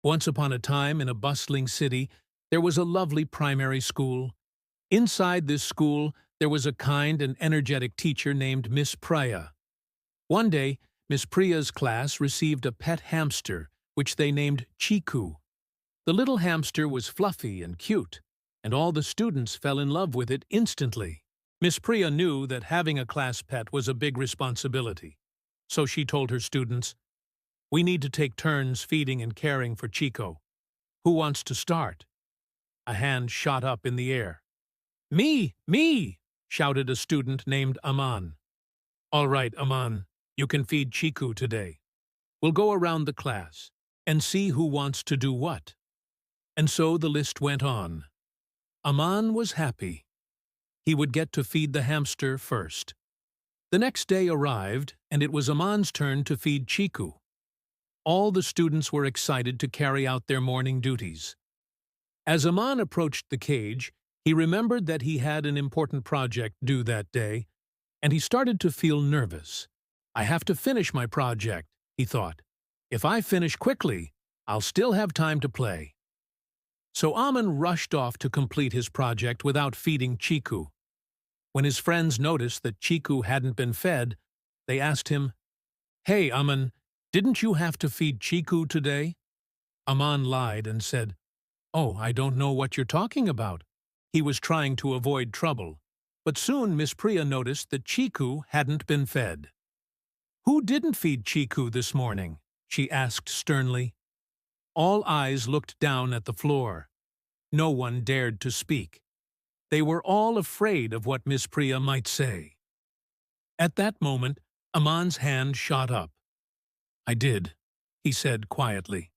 Once upon a time, in a bustling city, there was a lovely primary school. Inside this school, there was a kind and energetic teacher named Miss Priya. One day, Miss Priya's class received a pet hamster, which they named Chiku. The little hamster was fluffy and cute, and all the students fell in love with it instantly. Miss Priya knew that having a class pet was a big responsibility, so she told her students, "We need to take turns feeding and caring for Chico. Who wants to start?" A hand shot up in the air. "Me! Me!" shouted a student named Aman. "All right, Aman, you can feed Chiku today. We'll go around the class and see who wants to do what." And so the list went on. Aman was happy. He would get to feed the hamster first. The next day arrived, and it was Aman's turn to feed Chiku. All the students were excited to carry out their morning duties. As Aman approached the cage, he remembered that he had an important project due that day, and he started to feel nervous. "I have to finish my project," he thought. "If I finish quickly, I'll still have time to play." So Aman rushed off to complete his project without feeding Chiku. When his friends noticed that Chiku hadn't been fed, they asked him, "Hey, Aman, didn't you have to feed Chiku today?" Aman lied and said, "Oh, I don't know what you're talking about." He was trying to avoid trouble, but soon Miss Priya noticed that Chiku hadn't been fed. "Who didn't feed Chiku this morning?" she asked sternly. All eyes looked down at the floor. No one dared to speak. They were all afraid of what Miss Priya might say. At that moment, Aman's hand shot up. "I did," he said quietly.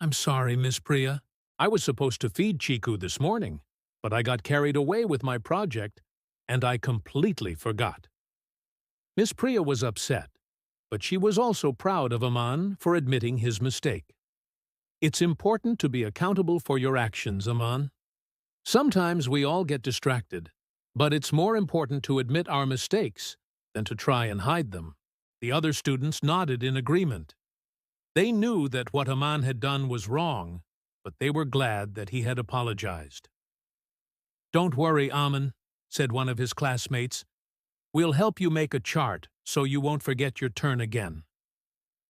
"I'm sorry, Miss Priya. I was supposed to feed Chiku this morning, but I got carried away with my project, and I completely forgot." Miss Priya was upset, but she was also proud of Aman for admitting his mistake. It's important to be accountable for your actions, Aman. Sometimes we all get distracted, but it's more important to admit our mistakes than to try and hide them. The other students nodded in agreement. They knew that what Aman had done was wrong, but they were glad that he had apologized. "Don't worry, Aman," said one of his classmates. "We'll help you make a chart so you won't forget your turn again."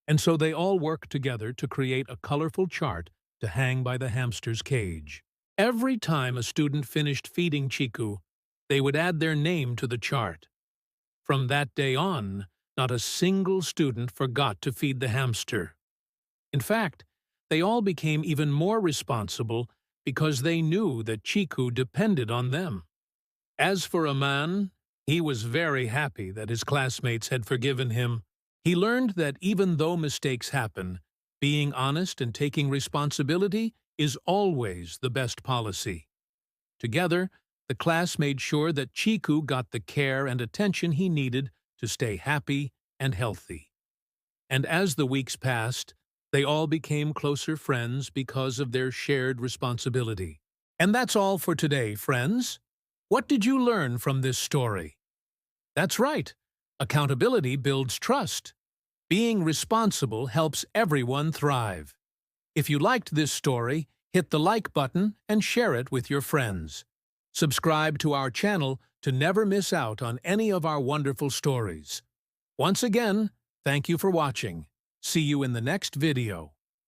And so they all worked together to create a colorful chart to hang by the hamster's cage. Every time a student finished feeding Chiku, they would add their name to the chart. From that day on, not a single student forgot to feed the hamster. In fact, they all became even more responsible because they knew that Chiku depended on them. As for Aman, he was very happy that his classmates had forgiven him. He learned that even though mistakes happen, being honest and taking responsibility is always the best policy. Together, the class made sure that Chiku got the care and attention he needed to stay happy and healthy. And as the weeks passed, they all became closer friends because of their shared responsibility. And that's all for today, friends. What did you learn from this story? That's right. Accountability builds trust. Being responsible helps everyone thrive. If you liked this story, hit the like button and share it with your friends. Subscribe to our channel to never miss out on any of our wonderful stories. Once again, thank you for watching. See you in the next video.